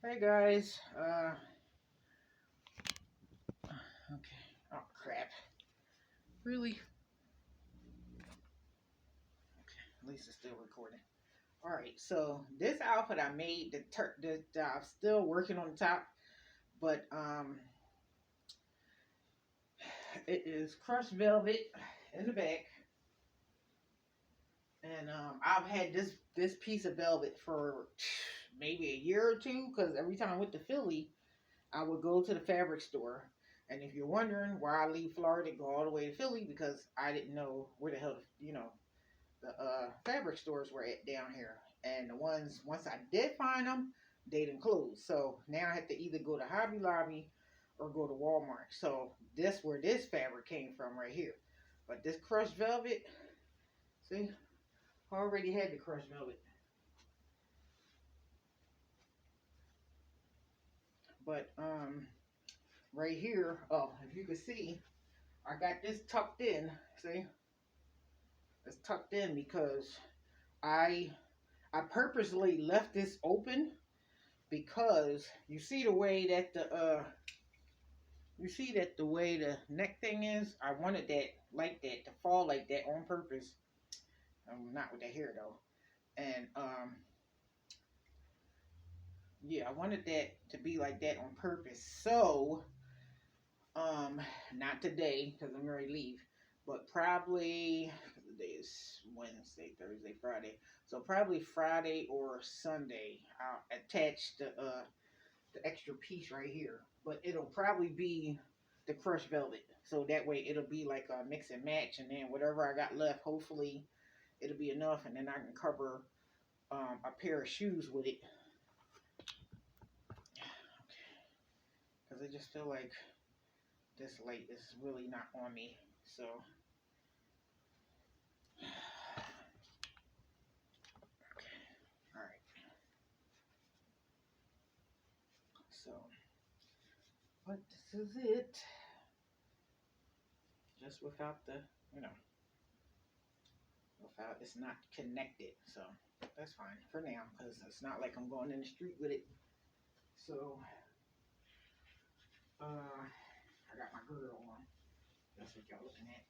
Hey guys. Okay. Oh crap. Really? At least it's still recording. All right. So this outfit I made, I'm still working on the top, but it is crushed velvet in the back, and I've had this piece of velvet for maybe a year or two because every time I went to Philly, I would go to the fabric store. And if you're wondering why I leave Florida and go all the way to Philly, because I didn't know where the hell, the fabric stores were at down here. And the ones, once I did find them, they didn't close. So now I have to either go to Hobby Lobby or go to Walmart. So this where this fabric came from right here. But this crushed velvet, see, I already had the crushed velvet. But right here, oh, if you can see, I got this tucked in. See, it's tucked in because I I purposely left this open because you see that the way the neck thing is, I wanted that like that to fall like that on purpose. Not with the hair though. And yeah, I wanted that to be like that on purpose. So not today because I'm ready to leave, but probably today is Wednesday, Thursday, Friday. So probably Friday or Sunday, I'll attach the extra piece right here. But it'll probably be the crushed velvet. So that way it'll be like a mix and match, and then whatever I got left, hopefully it'll be enough, and then I can cover a pair of shoes with it. Because I just feel like this light is really not on me. So all right. So, but this is it. Just without the, you know, without it's not connected. So that's fine for now because it's not like I'm going in the street with it. So, I got my girdle on. That's what y'all looking at.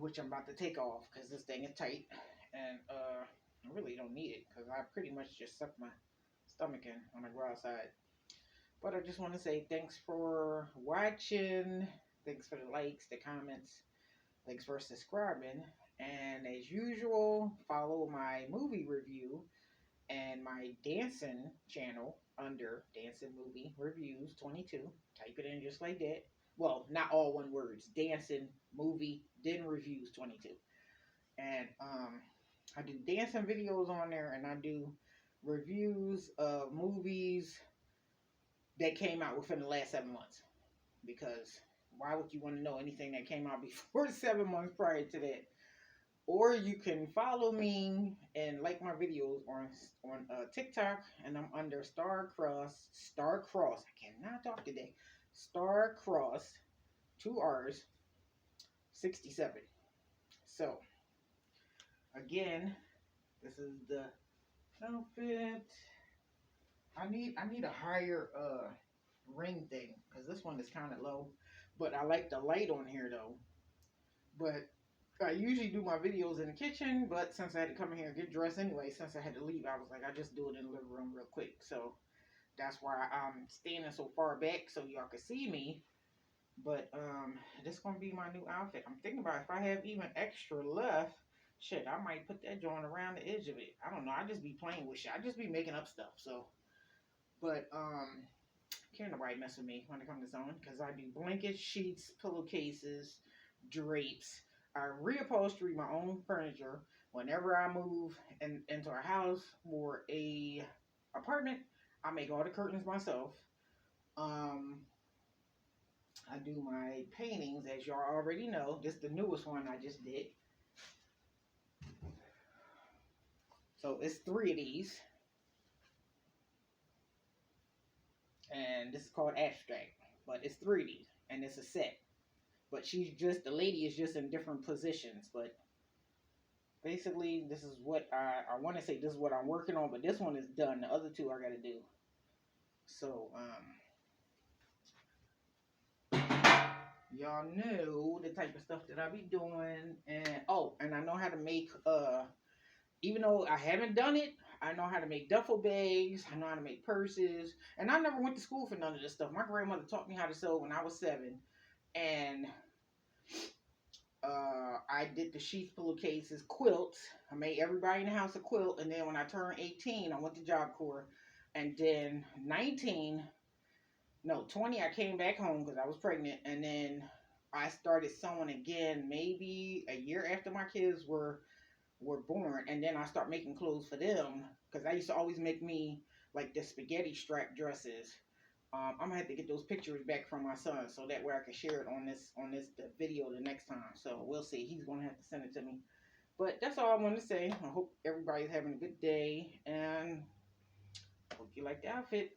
Which I'm about to take off because this thing is tight, and I really don't need it because I pretty much just suck my stomach in when I go outside. But I just want to say thanks for watching. Thanks for the likes, the comments. Thanks for subscribing. And as usual, follow my movie review and my dancing channel under Dancing Movie Reviews 22. Type it in just like that. Well, not all one words. Dancing Movie then Reviews 22. And I do dancing videos on there, and I do reviews of movies that came out within the last 7 months. Because why would you want to know anything that came out before 7 months prior to that? Or you can follow me and like my videos on TikTok, and I'm under Star Cross. I cannot talk today. Star Cross, 2 R's, 67. So again, this is the outfit. I need a higher ring thing because this one is kind of low, but I like the light on here though. But I usually do my videos in the kitchen, but since I had to come in here and get dressed anyway, since I had to leave, I was like, I just do it in the living room real quick. So that's why I'm standing so far back so y'all can see me. But this gonna be my new outfit. I'm thinking about if I have even extra left, shit, I might put that joint around the edge of it. I don't know. I just be playing with shit. I just be making up stuff. So, but can't nobody mess with me when it comes to sewing because I do blankets, sheets, pillowcases, drapes. I reupholstery my own furniture whenever I move into a house or a apartment. I make all the curtains myself. Um, I do my paintings, as y'all already know. This is the newest one I just did. So it's 3 of these. And this is called Abstract. But it's 3 of these. And it's a set. But the lady is just in different positions. But basically, this is what I want to say. This is what I'm working on, but this one is done. The other two I got to do. So, y'all know the type of stuff that I be doing, and oh, and I know how to make even though I haven't done it, I know how to make duffel bags. I know how to make purses, and I never went to school for none of this stuff. My grandmother taught me how to sew when I was 7, and I did the sheath pillowcases, quilts. I made everybody in the house a quilt, and then when I turned 18, I went to Job Corps, and then 19, no 20, I came back home because I was pregnant, and then I started sewing again, maybe a year after my kids were born, and then I start making clothes for them because I used to always make me like the spaghetti strap dresses. I'm gonna have to get those pictures back from my son so that way I can share it on this the video the next time. So we'll see. He's gonna have to send it to me. But that's all I want to say. I hope everybody's having a good day, and I hope you like the outfit.